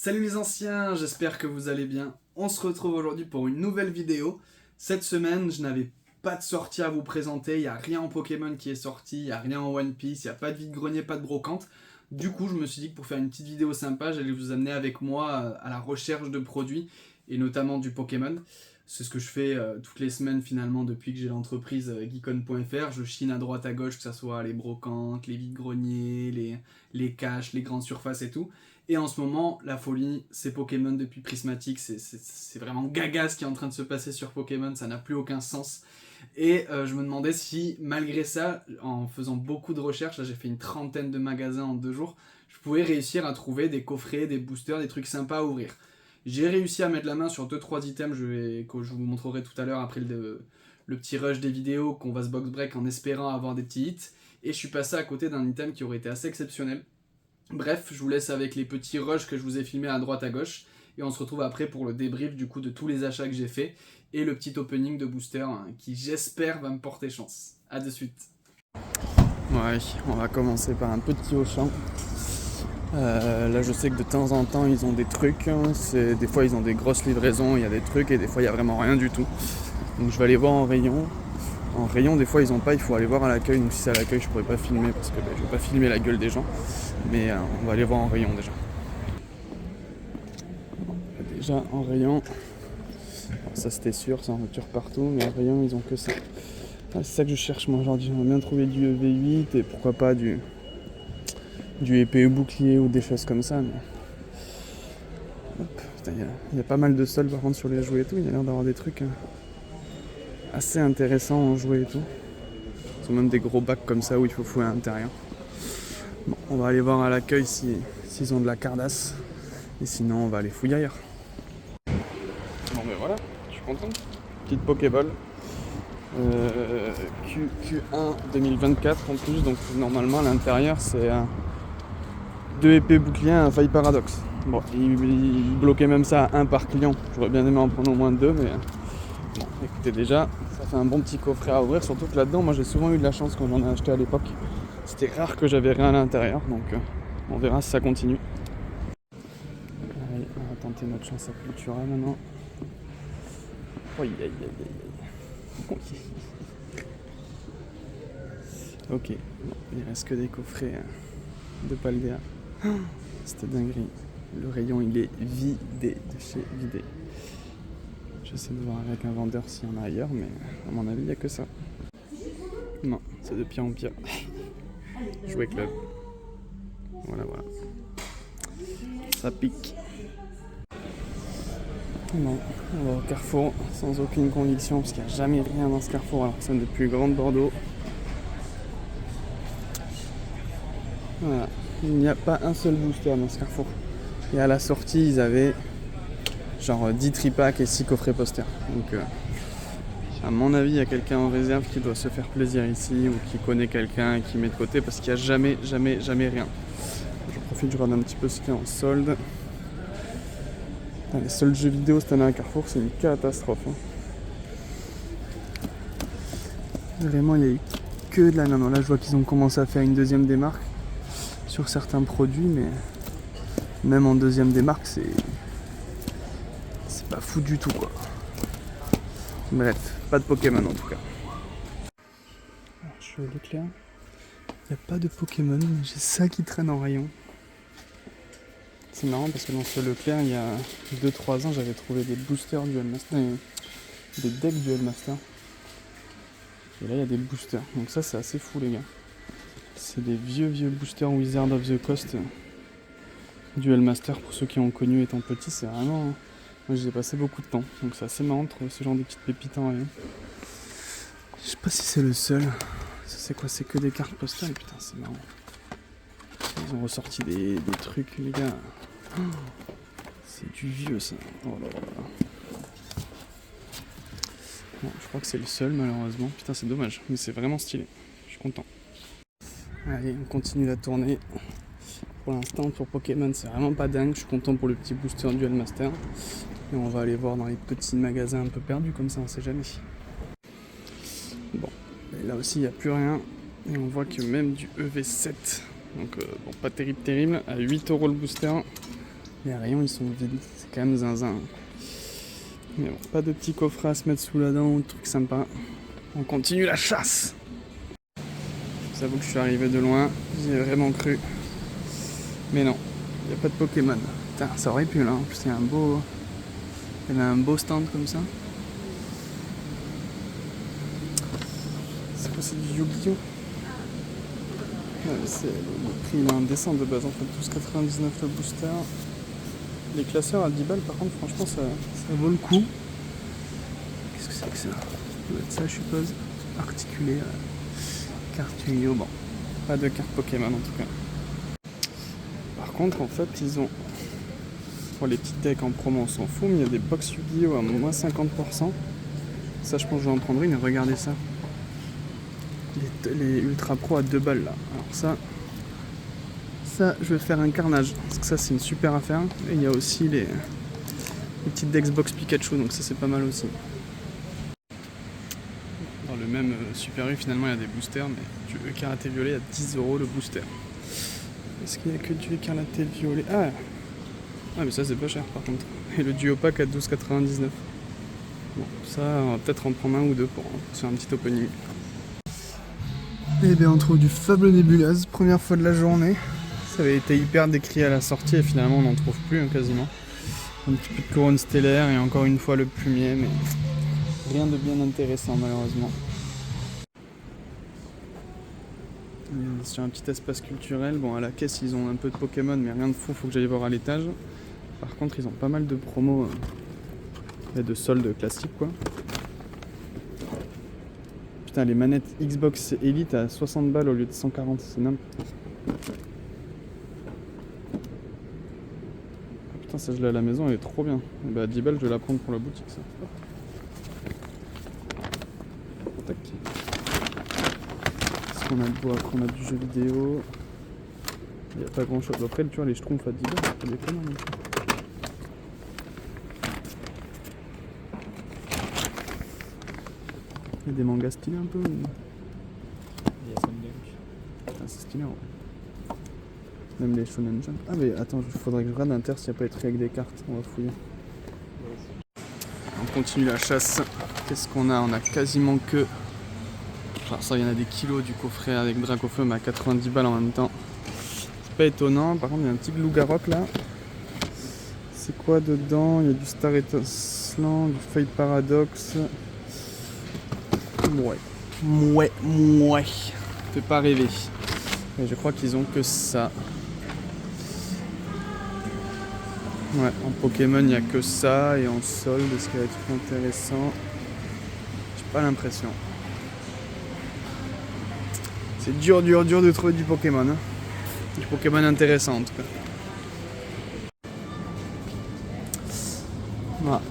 Salut les anciens, j'espère que vous allez bien. On se retrouve aujourd'hui pour une nouvelle vidéo. Cette semaine, je n'avais pas de sortie à vous présenter, il n'y a rien en Pokémon qui est sorti, il n'y a rien en One Piece, il n'y a pas de vide-grenier, pas de brocante. Du coup, je me suis dit que pour faire une petite vidéo sympa, j'allais vous amener avec moi à la recherche de produits, et notamment du Pokémon. C'est ce que je fais toutes les semaines finalement depuis que j'ai l'entreprise geekon.fr. Je chine à droite à gauche, que ce soit les brocantes, les vide-greniers, les caches, les grandes surfaces et tout. Et en ce moment, la folie, c'est Pokémon depuis Prismatic. C'est vraiment gaga ce qui est en train de se passer sur Pokémon, ça n'a plus aucun sens. Et je me demandais si, malgré ça, en faisant beaucoup de recherches, là j'ai fait une trentaine de magasins en 2 jours, je pouvais réussir à trouver des coffrets, des boosters, des trucs sympas à ouvrir. J'ai réussi à mettre la main sur 2-3 items que je vous montrerai tout à l'heure après le petit rush des vidéos qu'on va se box break en espérant avoir des petits hits. Et je suis passé à côté d'un item qui aurait été assez exceptionnel. Bref, je vous laisse avec les petits rushs que je vous ai filmés à droite à gauche. Et on se retrouve après pour le débrief du coup de tous les achats que j'ai fait. Et le petit opening de booster qui j'espère va me porter chance. A de suite. Ouais, on va commencer par un petit Auchan. Là je sais que de temps en temps ils ont des trucs, des fois ils ont des grosses livraisons, il y a des trucs et des fois il n'y a vraiment rien du tout. Donc je vais aller voir en rayon. En rayon des fois ils ont pas, il faut aller voir à l'accueil, donc si c'est à l'accueil je pourrais pas filmer parce que je vais pas filmer la gueule des gens. Mais on va aller voir en rayon déjà. Déjà en rayon, alors ça c'était sûr, c'est en voiture partout, mais en rayon ils ont que ça. Ah, c'est ça que je cherche moi aujourd'hui, j'aimerais bien trouver du EV8 et pourquoi pas du épée bouclier ou des choses comme ça. Mais... il y a pas mal de soldes par contre sur les jouets et tout, il y a l'air d'avoir des trucs assez intéressants en jouets et tout. Ils ont même des gros bacs comme ça où il faut fouiller à l'intérieur. Bon, on va aller voir à l'accueil s'ils ont de la cardasse. Et sinon on va aller fouiller ailleurs. Bon ben voilà, je suis content. Petite Pokéball. Q1 2024 en plus, donc normalement à l'intérieur c'est 2 épées boucliers, un faille paradoxe. Bon, il bloquait même ça à 1 par client. J'aurais bien aimé en prendre au moins 2, mais bon, écoutez, déjà, ça fait un bon petit coffret à ouvrir. Surtout que là-dedans, moi j'ai souvent eu de la chance quand j'en ai acheté à l'époque. C'était rare que j'avais rien à l'intérieur, donc on verra si ça continue. Allez, on va tenter notre chance à Cultura maintenant. Aïe, aïe, aïe, aïe. Ok, bon, il reste que des coffrets de Paldea. C'était dinguerie. Le rayon il est vidé de chez vidé. J'essaie de voir avec un vendeur s'il y en a ailleurs, mais à mon avis il n'y a que ça. Non, c'est de pire en pire. Jouer club. Voilà. Ça pique. Bon, on va au Carrefour sans aucune conviction parce qu'il n'y a jamais rien dans ce Carrefour alors que c'est un des plus grands de Bordeaux. Voilà, il n'y a pas un seul booster dans ce Carrefour. Et à la sortie, ils avaient genre 10 tripacks et 6 coffrets posters. Donc, à mon avis, il y a quelqu'un en réserve qui doit se faire plaisir ici ou qui connaît quelqu'un et qui met de côté parce qu'il n'y a jamais rien. Je profite, je regarde un petit peu ce qu'il y a en solde. Putain, les seuls jeux vidéo cette année à Carrefour, c'est une catastrophe. Vraiment, il n'y a eu que de la... Non, là, je vois qu'ils ont commencé à faire une deuxième démarque sur certains produits, mais même en deuxième démarque, c'est pas fou du tout, quoi. Bref, pas de Pokémon en tout cas. Alors, je suis au Leclerc. Il n'y a pas de Pokémon, mais j'ai ça qui traîne en rayon. C'est marrant parce que dans ce Leclerc, il y a 2-3 ans, j'avais trouvé des boosters Duel Master, des decks Duel Master. Et là, il y a des boosters. Donc ça, c'est assez fou, les gars. C'est des vieux boosters Wizard of the Coast Duel Master. Pour ceux qui ont connu étant petit, c'est vraiment... Moi, j'y ai passé beaucoup de temps. Donc c'est assez marrant de trouver ce genre de petites pépites en rayon. Je sais pas si c'est le seul. Ça, c'est quoi? C'est que des cartes postales? Putain, c'est marrant. Ils ont ressorti des trucs, les gars. Oh, c'est du vieux, ça. Oh là là. Bon, je crois que c'est le seul, malheureusement. Putain, c'est dommage. Mais c'est vraiment stylé. Je suis content. Allez, on continue la tournée. Pour l'instant, pour Pokémon, c'est vraiment pas dingue. Je suis content pour le petit booster Duel Master. Et on va aller voir dans les petits magasins un peu perdus, comme ça, on sait jamais. Bon, et là aussi, il n'y a plus rien. Et on voit que même du EV7, donc bon, pas terrible, à 8€ le booster. Les rayons ils sont vides, c'est quand même zinzin. Mais bon, pas de petits coffrets à se mettre sous la dent, truc sympa. On continue la chasse. Je vous avoue que je suis arrivé de loin, j'y ai vraiment cru. Mais non, il n'y a pas de Pokémon. Putain, ça aurait pu là, en plus il y a un beau stand comme ça. C'est quoi, c'est du Yu-Gi-Oh! Ouais, le prix il est indécent de base en fait, 12,99 le booster. Les classeurs à 10 balles par contre franchement ça vaut le coup. Qu'est-ce que c'est que ça? Ça doit être ça je suppose. Articulé, carte Yu-Gi-Oh! Bon, pas de carte Pokémon en tout cas. Par contre en fait ils ont... Bon, les petits decks en promo on s'en fout, mais il y a des box Yu-Gi-Oh! À moins 50%. Ça je pense que je vais en prendre une et regardez ça. Les Ultra Pro à 2 balles là. Alors ça je vais faire un carnage. Parce que ça c'est une super affaire. Et il y a aussi les petites decks box Pikachu, donc ça c'est pas mal aussi. Dans le même Super U finalement il y a des boosters, mais du Écarlaté Violet à 10 € le booster. Est-ce qu'il y a que du Écarlaté Violet? Ah mais ça c'est pas cher par contre. Et le duo pack à 12,99. Bon ça on va peut-être en prendre un ou deux pour faire un petit opening. Et bien on trouve du Fable Nébuleuse, première fois de la journée. Ça avait été hyper décrié à la sortie et finalement on n'en trouve plus quasiment. Un petit peu de couronne stellaire et encore une fois le plumier, mais rien de bien intéressant malheureusement. Sur un petit espace culturel, bon à la caisse ils ont un peu de Pokémon mais rien de fou, faut que j'aille voir à l'étage. Par contre ils ont pas mal de promos et de soldes classiques quoi. Putain, les manettes Xbox Elite à 60 balles au lieu de 140, c'est n'importe quoi. Putain, ça je l'ai à la maison, elle est trop bien. Et bah, à 10 balles, je vais la prendre pour la boutique, ça. Tac. Qu'est-ce qu'on a de bois? Après, on a du jeu vidéo. Il n'y a pas grand chose. Après, tu vois, les schtroumpfs à 10 balles, c'est pas déconnant non plus. Il y a des mangas stylés un peu. Ah, c'est stylé, ouais. Même les Shonen Jump. Ah mais attends, il faudrait que je regarde Inter s'il n'y a pas des trucs avec des cartes. On va fouiller. On continue la chasse. Qu'est-ce qu'on a? On a quasiment que... Alors ça, il y en a des kilos du coffret avec Dracofeu à 90 balles en même temps. C'est pas étonnant. Par contre, il y a un petit Glougarok là. C'est quoi dedans? Il y a du Star Étincelant, du Fate Paradox. Ouais. Fait pas rêver. Et je crois qu'ils ont que ça. Ouais, en Pokémon il n'y a que ça, et en solde, est-ce qu'il y a des trucs intéressants? J'ai pas l'impression. C'est dur de trouver du Pokémon. Hein. Du Pokémon intéressant en tout cas. Voilà.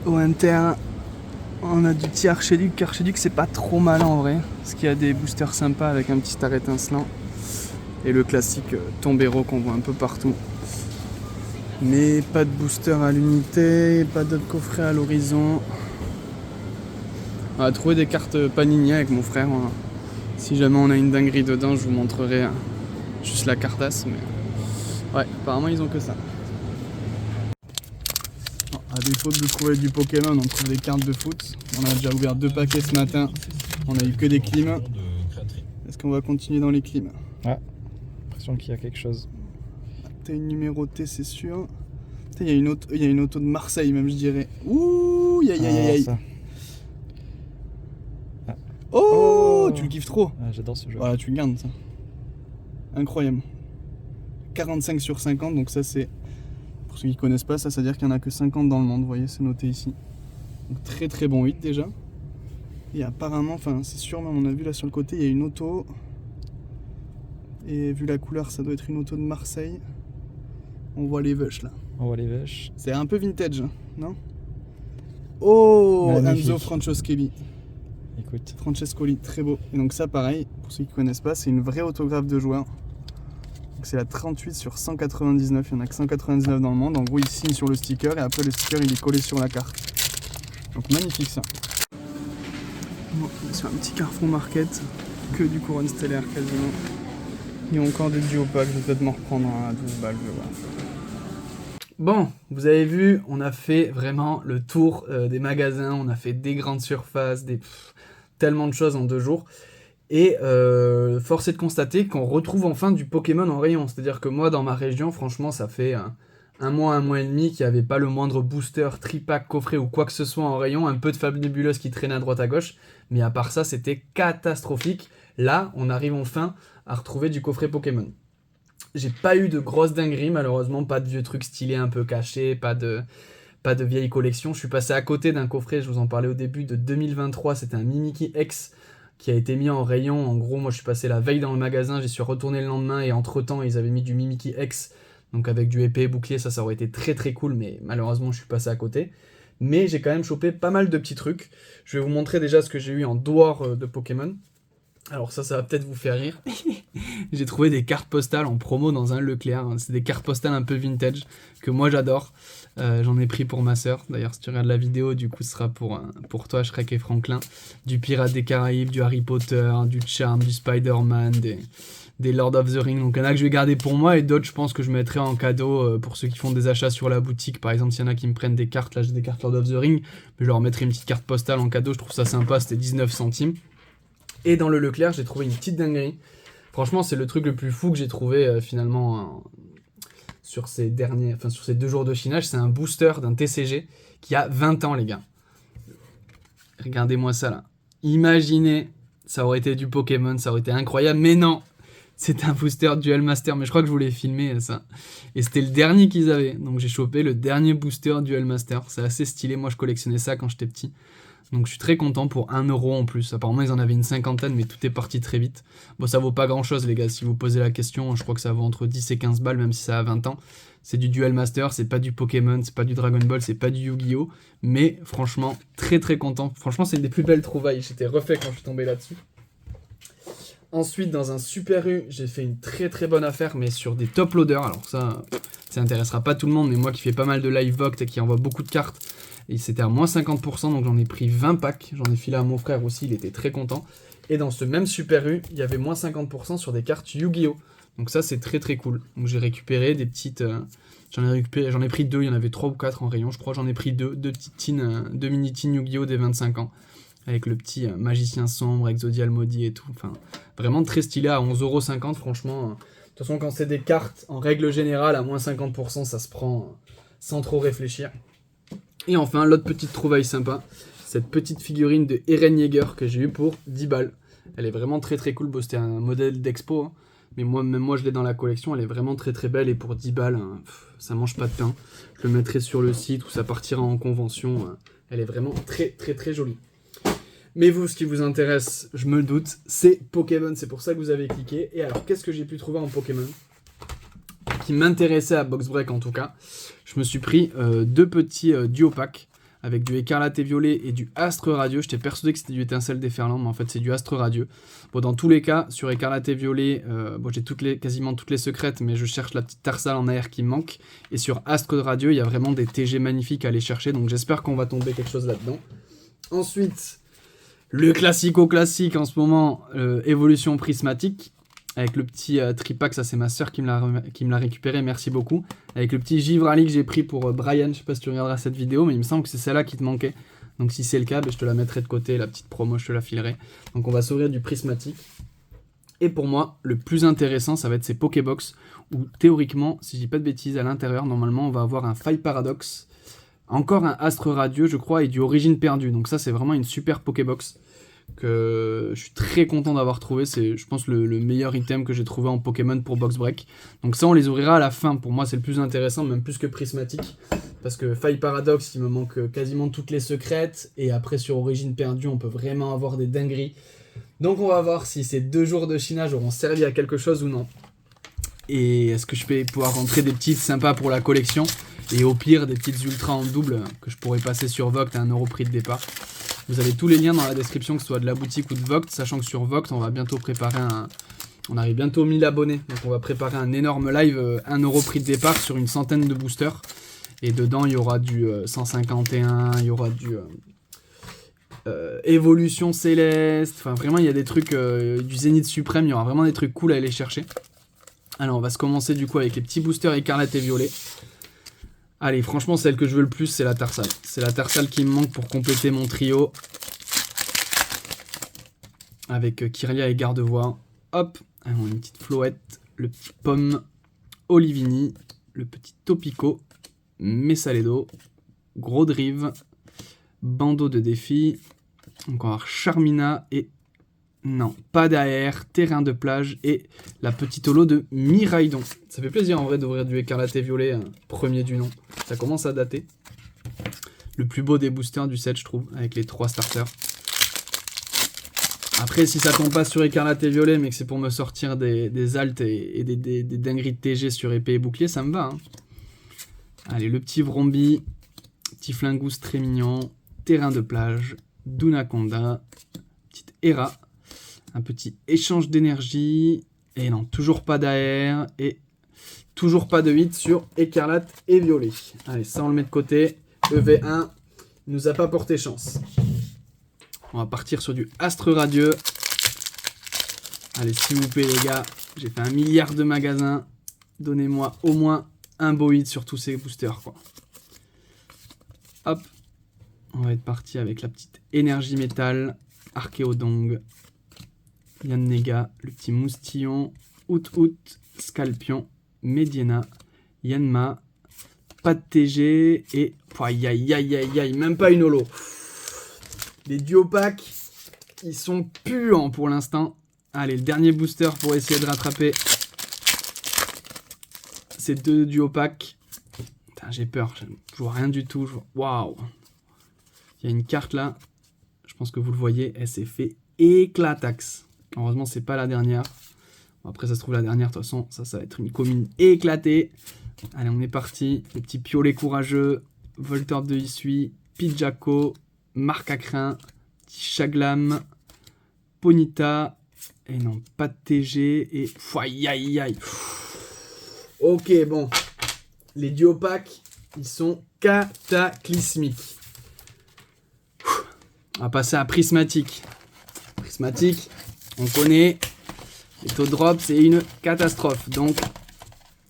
Au Inter, on a du petit Archiduc. Archiduc c'est pas trop mal en vrai, parce qu'il y a des boosters sympas avec un petit Star Étincelant. Et le classique Tombero qu'on voit un peu partout. Mais pas de booster à l'unité, pas de coffret à l'horizon. On va trouver des cartes Panini avec mon frère. Voilà. Si jamais on a une dinguerie dedans, je vous montrerai juste la cartasse. Mais ouais, apparemment ils ont que ça. Bon, à défaut de trouver du Pokémon, on trouve des cartes de foot. On a déjà ouvert 2 paquets ce matin. On a eu que des clims. Est-ce qu'on va continuer dans les clims? Ah, j'ai l'impression qu'il y a quelque chose. T'as une numérotée, c'est sûr. Il y a une auto de Marseille même, je dirais. Ouh, aïe. Ah. Oh, tu le kiffes trop. Ah, j'adore ce jeu. Voilà, tu le gardes ça. Incroyable. 45 sur 50, donc ça c'est... Pour ceux qui connaissent pas, ça veut dire qu'il n'y en a que 50 dans le monde, vous voyez, c'est noté ici. Donc très bon hit déjà. Et apparemment, enfin c'est sûr, même on a vu là sur le côté, il y a une auto. Et vu la couleur, ça doit être une auto de Marseille. On voit les vaches là. On voit les vaches. C'est un peu vintage, non? Oh, magnifique. Enzo Francescoli. Écoute. Francescoli, très beau. Et donc ça pareil, pour ceux qui connaissent pas, c'est une vraie autographe de joueur. Donc c'est la 38 sur 199, il n'y en a que 199 dans le monde. En gros, il signe sur le sticker et après le sticker il est collé sur la carte. Donc magnifique ça. Bon, on est sur un petit Carrefour Market, que du couronne stellaire quasiment. Il y a encore des duo packs, je vais peut-être m'en reprendre un à 12 balles, je vais voir. Bon, vous avez vu, on a fait vraiment le tour des magasins, on a fait des grandes surfaces, tellement de choses en 2 jours. Et force est de constater qu'on retrouve enfin du Pokémon en rayon. C'est-à-dire que moi, dans ma région, franchement, ça fait un mois et demi qu'il n'y avait pas le moindre booster, tripack, coffret ou quoi que ce soit en rayon. Un peu de fabuleuse qui traînait à droite à gauche. Mais à part ça, c'était catastrophique. Là, on arrive enfin à retrouver du coffret Pokémon. J'ai pas eu de grosses dingueries, malheureusement. Pas de vieux trucs stylés un peu cachés, pas de vieilles collections. Je suis passé à côté d'un coffret, je vous en parlais au début, de 2023. C'était un Mimikyu X qui a été mis en rayon. En gros, moi je suis passé la veille dans le magasin, j'y suis retourné le lendemain et entre temps ils avaient mis du Mimikyu X, donc avec du épée et bouclier, ça aurait été très très cool, mais malheureusement je suis passé à côté. Mais j'ai quand même chopé pas mal de petits trucs. Je vais vous montrer déjà ce que j'ai eu en dehors de Pokémon. Alors ça va peut-être vous faire rire. J'ai trouvé des cartes postales en promo dans un Leclerc. C'est des cartes postales un peu vintage que moi j'adore. J'en ai pris pour ma sœur. D'ailleurs, si tu regardes la vidéo, du coup, ce sera pour toi, Shrek et Franklin. Du Pirate des Caraïbes, du Harry Potter, du Charm, du Spider-Man, des Lord of the Rings. Donc, il y en a que je vais garder pour moi et d'autres, je pense que je mettrai en cadeau pour ceux qui font des achats sur la boutique. Par exemple, s'il y en a qui me prennent des cartes, là j'ai des cartes Lord of the Rings, je leur mettrai une petite carte postale en cadeau. Je trouve ça sympa, c'était 19 centimes. Et dans le Leclerc, j'ai trouvé une petite dinguerie. Franchement, c'est le truc le plus fou que j'ai trouvé finalement sur ces 2 jours de chinage. C'est un booster d'un TCG qui a 20 ans, les gars. Regardez-moi ça là. Imaginez, ça aurait été du Pokémon, ça aurait été incroyable, mais non. C'est un booster Duel Master, mais je crois que je voulais filmer ça. Et c'était le dernier qu'ils avaient. Donc j'ai chopé le dernier booster Duel Master. C'est assez stylé, moi je collectionnais ça quand j'étais petit. Donc je suis très content pour 1€ en plus. Apparemment ils en avaient une cinquantaine, mais tout est parti très vite. Bon, ça vaut pas grand chose les gars, si vous posez la question, je crois que ça vaut entre 10 et 15 balles, même si ça a 20 ans. C'est du Duel Master, c'est pas du Pokémon, c'est pas du Dragon Ball, c'est pas du Yu-Gi-Oh! Mais franchement, très très content. Franchement, c'est une des plus belles trouvailles. J'étais refait quand je suis tombé là-dessus. Ensuite, dans un Super U, j'ai fait une très très bonne affaire, mais sur des top loaders. Alors ça intéressera pas tout le monde, mais moi qui fais pas mal de live voct et qui envoie beaucoup de cartes, et c'était à moins 50%, donc j'en ai pris 20 packs. J'en ai filé à mon frère aussi, il était très content. Et dans ce même Super U, il y avait moins 50% sur des cartes Yu-Gi-Oh! Donc ça, c'est très très cool. Donc j'ai récupéré des petites... j'en ai pris 2, il y en avait 3 ou 4 en rayon, je crois. J'en ai pris 2 petites teens, 2 mini-teens Yu-Gi-Oh! Des 25 ans. Avec le petit magicien sombre, Exodial Maudit et tout. Enfin, vraiment très stylé à 11,50€, franchement. De toute façon, quand c'est des cartes, en règle générale, à moins 50%, ça se prend sans trop réfléchir. Et enfin, l'autre petite trouvaille sympa, cette petite figurine de Eren Yeager que j'ai eu pour 10 balles. Elle est vraiment très très cool. Bon, c'était un modèle d'expo, hein, mais même moi je l'ai dans la collection. Elle est vraiment très très belle et pour 10 balles, hein, ça mange pas de pain. Je le mettrai sur le site ou ça partira en convention. Elle est vraiment très très très jolie. Mais vous, ce qui vous intéresse, je me le doute, c'est Pokémon. C'est pour ça que vous avez cliqué. Et alors, qu'est-ce que j'ai pu trouver en Pokémon qui m'intéressait à Box Break en tout cas? Je me suis pris 2 petits duo packs avec du Écarlate et Violet et du Astre Radieux. J'étais persuadé que c'était du Étincelle déferlant, mais en fait c'est du Astre Radieux. Bon, dans tous les cas, sur Écarlate et Violet, bon, j'ai quasiment toutes les secrètes, mais je cherche la petite Tarsal en AR qui me manque. Et sur Astre Radieux, il y a vraiment des TG magnifiques à aller chercher, donc j'espère qu'on va tomber quelque chose là-dedans. Ensuite, le classico-classique en ce moment, Évolution Prismatique. Avec le petit tripack, ça c'est ma soeur qui me l'a récupéré, merci beaucoup. Avec le petit Givrali que j'ai pris pour Brian, je sais pas si tu regarderas cette vidéo, mais il me semble que c'est celle-là qui te manquait. Donc si c'est le cas, je te la mettrai de côté, la petite promo, je te la filerai. Donc on va s'ouvrir du prismatique. Et pour moi, le plus intéressant, ça va être ces Pokébox, où théoriquement, si je dis pas de bêtises, à l'intérieur, normalement, on va avoir un Faille Paradox, encore un Astre Radieux, je crois, et du Origine Perdue. Donc ça, c'est vraiment une super Pokébox que je suis très content d'avoir trouvé. C'est, je pense, le meilleur item que j'ai trouvé en Pokémon pour Box Break. Donc ça, on les ouvrira à la fin. Pour moi, c'est le plus intéressant, même plus que Prismatique. Parce que Faille Paradox, il me manque quasiment toutes les secrètes. Et après, sur Origine Perdue, on peut vraiment avoir des dingueries. Donc on va voir si ces 2 jours de chinage auront servi à quelque chose ou non. Et est-ce que je vais pouvoir rentrer des petites sympas pour la collection. Et au pire, des petites ultras en double que je pourrais passer sur Vogt à 1€ prix de départ. Vous avez tous les liens dans la description, que ce soit de la boutique ou de Vogt, sachant que sur Vogt, on va bientôt préparer on arrive bientôt aux 1000 abonnés, donc on va préparer un énorme live, 1€ prix de départ sur une centaine de boosters. Et dedans, il y aura du 151, il y aura du Évolution Céleste, enfin vraiment, il y a des trucs, du Zénith Suprême, il y aura vraiment des trucs cool à aller chercher. Alors, on va se commencer du coup avec les petits boosters Écarlate et Violet. Allez, franchement, celle que je veux le plus, c'est la Tarsal. C'est la Tarsal qui me manque pour compléter mon trio. Avec Kirlia et Gardevoir. Hop, alors une petite Floette, le petit Pomme, Olivini, le petit Topico, Messaledo, Gros Drive, Bandeau de défi, encore Charmina et... Non, pas d'AR, Terrain de plage et la petite holo de Miraidon. Ça fait plaisir en vrai d'ouvrir du écarlate et violet, premier du nom. Ça commence à dater. Le plus beau des boosters du set, je trouve, avec les 3 starters. Après, si ça tombe pas sur écarlate et violet, mais que c'est pour me sortir des altes et des dingueries de TG sur épée et bouclier, ça me va. Hein. Allez, le petit Vrombi, petit Flingoose très mignon, Terrain de plage, Dunaconda, petite Hera, un petit échange d'énergie, et non, toujours pas d'AR, et toujours pas de hit sur écarlate et violet. Allez, ça on le met de côté. EV1 nous a pas porté chance. On va partir sur du Astre Radieux. Allez, s'il vous plaît les gars, j'ai fait 1 milliard de magasins. Donnez-moi au moins un beau hit sur tous ces boosters, quoi. Hop, on va être parti avec la petite énergie métal, Archéodong, Yannega, le petit Moustillon, Out, Scalpion, Mediena, Yanma, pas de TG et... Aïe, aïe, aïe, aïe, aïe, même pas une holo. Les duopacks, ils sont puants pour l'instant. Allez, le dernier booster pour essayer de rattraper ces 2 duopacks. Putain, j'ai peur, je vois rien du tout. Waouh! Il y a une carte là, je pense que vous le voyez, elle s'est fait éclatax. Heureusement, c'est pas la dernière. Après, ça se trouve la dernière, de toute façon, ça va être une commune éclatée. Allez, on est parti. Le petit Piolet courageux, Voltorb de Issui, Pidjaco, Marc à Crin, petit Chaglam, Ponita, et non, pas de TG, et... Aïe, aïe, aïe. Ok, bon. Les duopacks, ils sont cataclysmiques. On va passer à Prismatique. Prismatique, on connaît. Les taux de drop, c'est une catastrophe. Donc,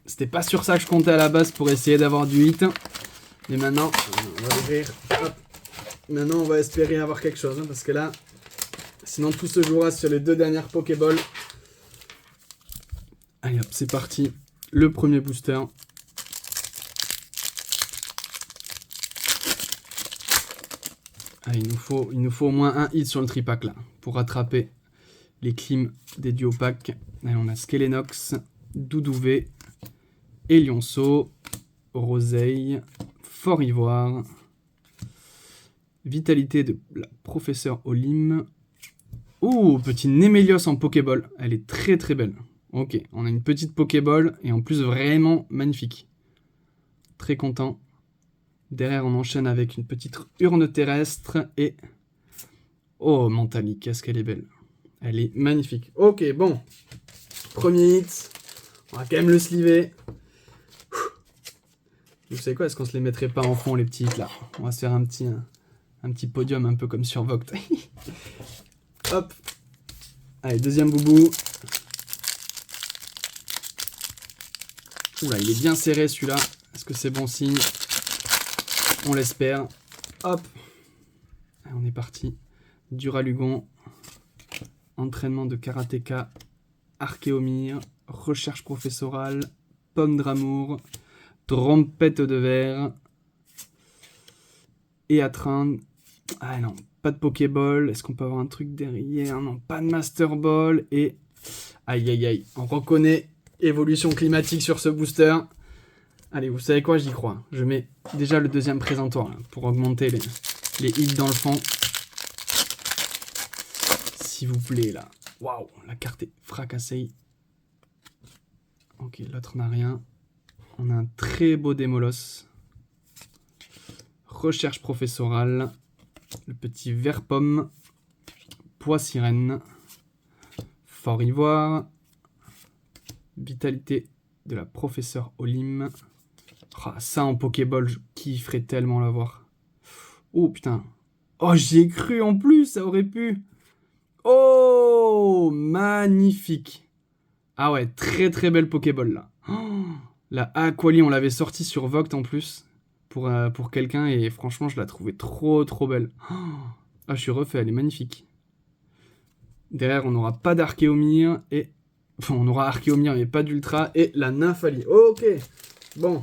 c'était pas sur ça que je comptais à la base pour essayer d'avoir du hit. Mais maintenant, on va ouvrir. Hop. Maintenant, on va espérer avoir quelque chose. Hein, parce que là, sinon tout se jouera sur les 2 dernières Pokéballs. Allez hop, c'est parti. Le premier booster. Allez, il nous faut au moins un hit sur le tripack là. Pour rattraper les clims des duopacks. Allez, on a Skelenox, Doudouvé, Elionceau, Roseille, Fort Ivoire, Vitalité de la professeure Olim. Oh, petit Némélios en Pokéball. Elle est très très belle. Ok, on a une petite Pokéball et en plus vraiment magnifique. Très content. Derrière, on enchaîne avec une petite urne terrestre et... Oh, Mentali, qu'est-ce qu'elle est belle. Elle est magnifique. Ok, bon. Premier hit. On va quand même le sliver. Vous savez quoi, est-ce qu'on se les mettrait pas en fond, les petits hits, là? On va se faire un petit podium, un peu comme sur Vogt. Hop. Allez, deuxième boubou. Oula, il est bien serré, celui-là. Est-ce que c'est bon signe? On l'espère. Hop. Allez, on est parti. Duralugon. Entraînement de karatéka. Archéomir. Recherche professorale. Pomme d'amour. Trompette de verre. Et Atran. Ah non, pas de Pokéball. Est-ce qu'on peut avoir un truc derrière? Non, pas de Master Ball. Et... Aïe, aïe, aïe. On reconnaît évolution climatique sur ce booster. Allez, vous savez quoi? J'y crois. Je mets déjà le deuxième présentoir là, pour augmenter les hits dans le fond. S'il vous plaît, là. Waouh, la carte est fracassée. Ok, l'autre n'a rien. On a un très beau Démolos. Recherche professorale. Le petit vert pomme. Pois sirène. Fort Ivoire. Vitalité de la professeure Olim. Oh, ça en Pokéball, je kifferais tellement l'avoir. Oh putain. Oh, j'y ai cru en plus, ça aurait pu. Oh, magnifique. Ah ouais, très très belle Pokéball là. Oh, la Aquali, on l'avait sortie sur Vogt en plus. pour quelqu'un et franchement, je la trouvais trop belle. Ah, je suis refait, elle est magnifique. Derrière, on n'aura pas d'Archéomir et... Enfin, on aura Archéomir mais pas d'Ultra et la Nymphalie. Ok, bon.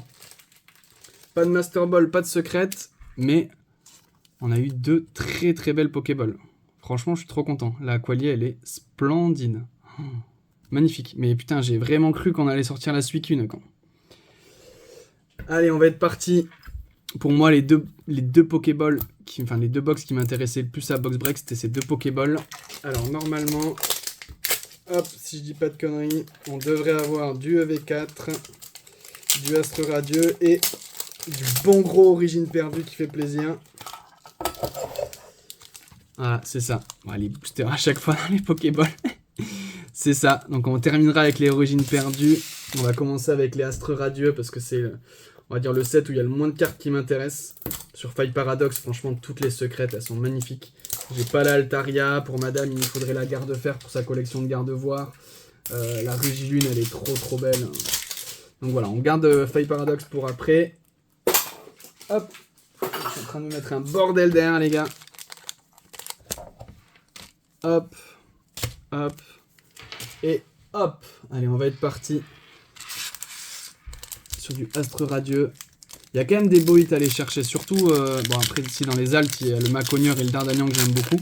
Pas de Master Ball, pas de secrète, mais on a eu 2 très belles Pokéballs. Franchement, je suis trop content. La Aqualia, elle est splendide. Magnifique. Mais putain, j'ai vraiment cru qu'on allait sortir la Suicune quand. Allez, on va être parti. Pour moi, les deux Pokéballs, enfin les 2 box qui m'intéressaient le plus à Box Break, c'était ces 2 Pokéballs. Alors normalement, hop, si je dis pas de conneries, on devrait avoir du EV4, du Astre Radieux et du bon gros Origine Perdue qui fait plaisir. Voilà, c'est ça. Bon, les boosters à chaque fois dans les Pokéballs. C'est ça. Donc on terminera avec les Origines Perdues. On va commencer avec les Astres Radieux parce que c'est, on va dire, le set où il y a le moins de cartes qui m'intéressent. Sur Faille Paradox, franchement, toutes les secrètes, elles sont magnifiques. J'ai pas la Altaria. Pour madame, il nous faudrait la Garde-Fer pour sa collection de Gardevoir. La Rugilune, elle est trop belle. Donc voilà, on garde Faille Paradox pour après. Hop. Je suis en train de me mettre un bordel derrière, les gars. Hop. Hop. Et hop. Allez, on va être parti sur du Astre Radieux. Il y a quand même des beaux hits à aller chercher. Surtout, bon après ici dans les Altes, il y a le Maconieur et le Dardanian que j'aime beaucoup.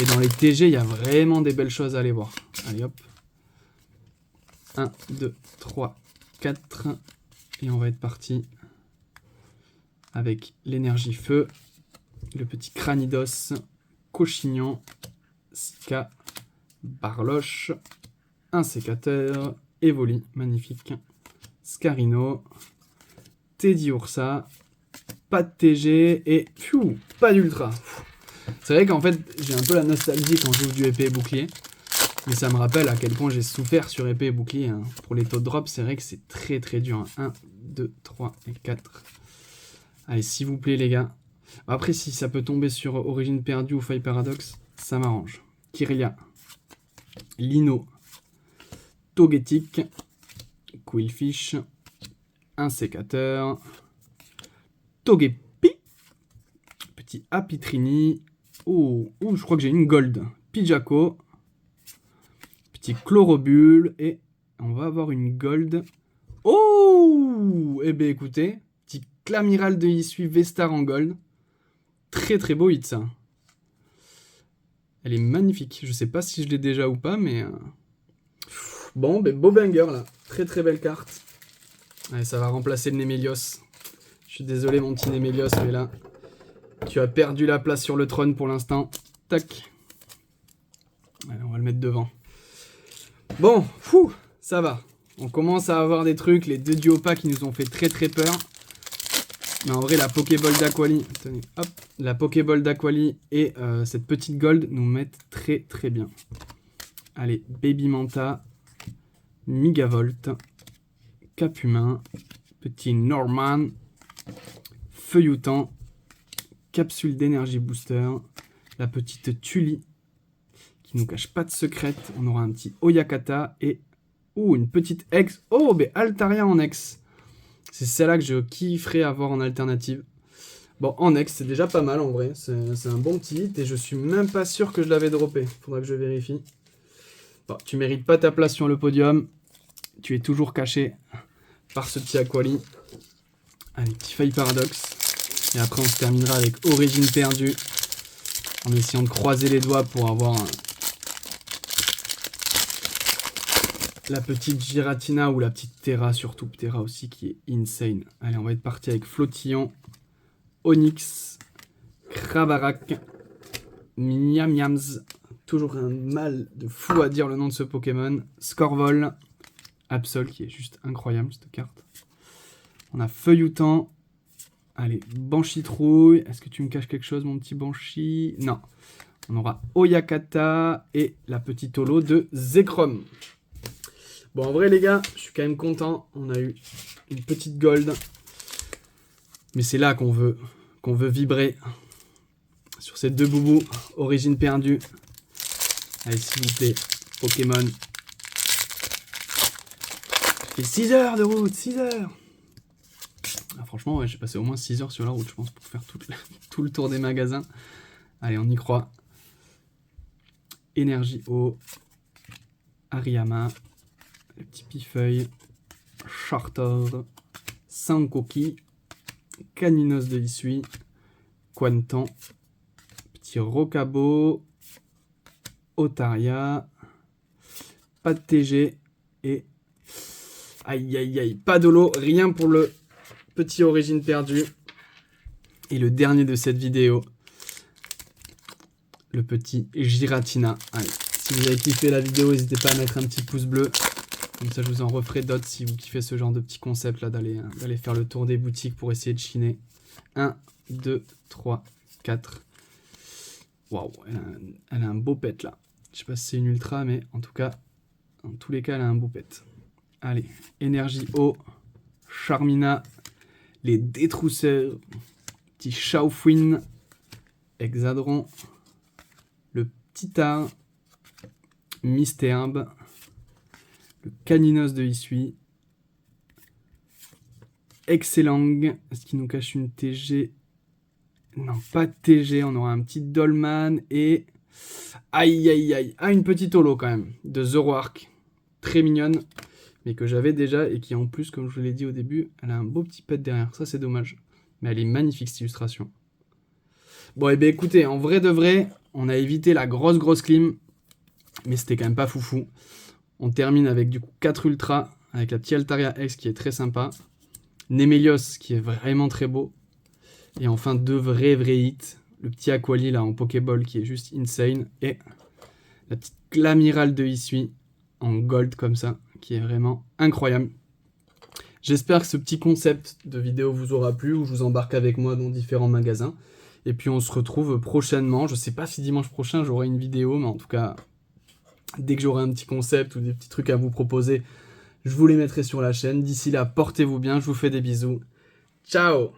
Et dans les TG, il y a vraiment des belles choses à aller voir. Allez hop. 1, 2, 3, 4. Et on va être parti avec l'énergie feu, le petit Cranidos, Cochignon, Ska, Barloche, un sécateur, Evoli, magnifique, Scarino, Teddy Ursa, pas de TG et pas d'Ultra. C'est vrai qu'en fait, j'ai un peu la nostalgie quand j'ouvre du épée et bouclier. Mais ça me rappelle à quel point j'ai souffert sur épée et bouclier. Hein. Pour les taux de drop, c'est vrai que c'est très dur. Hein. 1, 2, 3 et 4. Allez, s'il vous plaît, les gars. Après, si ça peut tomber sur Origine Perdue ou Faille Paradox, ça m'arrange. Kirlia, Lino, Togetic, Quillfish, un sécateur, Togepi, petit Apitrini. Oh, je crois que j'ai une Gold. Pidjaco, petit Chlorobule et on va avoir une Gold. Oh, eh bien écoutez, petit Clamiral de Issue Vestar en Gold. Très beau hit ça. Elle est magnifique. Je sais pas si je l'ai déjà ou pas, mais... Bon, ben beau banger là. Très belle carte. Allez, ça va remplacer le Némélios. Je suis désolé mon petit Némélios, mais là, tu as perdu la place sur le trône pour l'instant. Tac. Allez, on va le mettre devant. Bon, ça va. On commence à avoir des trucs, les 2 Duopas qui nous ont fait très peur. Mais en vrai, la Pokéball d'Aquali, attendez, hop, la Pokéball d'Aquali et cette petite Gold nous mettent très bien. Allez, Baby Manta, Migavolt, Capumin, petit Norman, Feuilloutant, Capsule d'énergie booster, la petite Tully qui nous cache pas de secrète. On aura un petit Oyakata et une petite ex. Oh, mais Altaria en ex. C'est celle-là que je kifferais avoir en alternative. Bon, en ex, c'est déjà pas mal en vrai. C'est un bon petit hit et je suis même pas sûr que je l'avais droppé. Faudra que je vérifie. Bon, tu mérites pas ta place sur le podium. Tu es toujours caché par ce petit Aquali. Allez, petit Faille Paradox. Et après, on se terminera avec Origine Perdue. En essayant de croiser les doigts pour avoir la petite Giratina ou la petite Terra, surtout Terra aussi, qui est insane. Allez, on va être parti avec Flottillon, Onyx, Cravarak, Miam-Miams. Toujours un mal de fou à dire le nom de ce Pokémon. Scorvol, Absol, qui est juste incroyable cette carte. On a Feuilloutant. Allez, Banchitrouille. Est-ce que tu me caches quelque chose, mon petit Banchi? Non. On aura Oyakata et la petite holo de Zekrom. Bon, en vrai, les gars, je suis quand même content. On a eu une petite Gold. Mais c'est là qu'on veut vibrer. Sur ces 2 boubous, Origine Perdue. Allez, s'il vous plaît, Pokémon. Ça fait 6 heures de route, 6 heures. Ah, franchement. Franchement, ouais, j'ai passé au moins 6 heures sur la route, je pense, pour faire tout le tour des magasins. Allez, on y croit. Énergie eau. Ariyama. Le petit pifeuille. Charter. Sankoki. Caninos de Hisui. Quantan. Petit Rocabo. Otaria. Pas de TG. Et... Aïe aïe aïe. Pas de lot. Rien pour le petit origine perdue. Et le dernier de cette vidéo. Le petit Giratina. Allez, si vous avez kiffé la vidéo, n'hésitez pas à mettre un petit pouce bleu. Comme ça, je vous en referai d'autres si vous kiffez ce genre de petit concept là, d'aller faire le tour des boutiques pour essayer de chiner. 1, 2, 3, 4. Waouh, elle a un beau pet là. Je sais pas si c'est une ultra, mais en tout cas, dans tous les cas, elle a un beau pet. Allez, énergie eau, Charmina, les détrousseurs, petit Shaofuin, Hexadron, le Titar, Mystherbe, le Caninos de Hisui, Excellang, est-ce qu'il nous cache une TG? Non, pas de TG, on aura un petit Dolman et... Aïe aïe aïe, une petite holo quand même, de Zoroark, très mignonne, mais que j'avais déjà et qui en plus, comme je vous l'ai dit au début, elle a un beau petit pet derrière, ça c'est dommage, mais elle est magnifique cette illustration. Bon et bien écoutez, en vrai de vrai, on a évité la grosse clim, mais c'était quand même pas foufou. On termine avec du coup 4 ultras, avec la petite Altaria X qui est très sympa, Nemelios qui est vraiment très beau, et enfin 2 vrais hits, le petit Aquali là en Pokéball qui est juste insane, et la petite Glamirale de Hisui en gold comme ça, qui est vraiment incroyable. J'espère que ce petit concept de vidéo vous aura plu, où je vous embarque avec moi dans différents magasins. Et puis on se retrouve prochainement. Je sais pas si dimanche prochain j'aurai une vidéo, mais en tout cas, dès que j'aurai un petit concept ou des petits trucs à vous proposer, je vous les mettrai sur la chaîne. D'ici là, portez-vous bien, je vous fais des bisous. Ciao!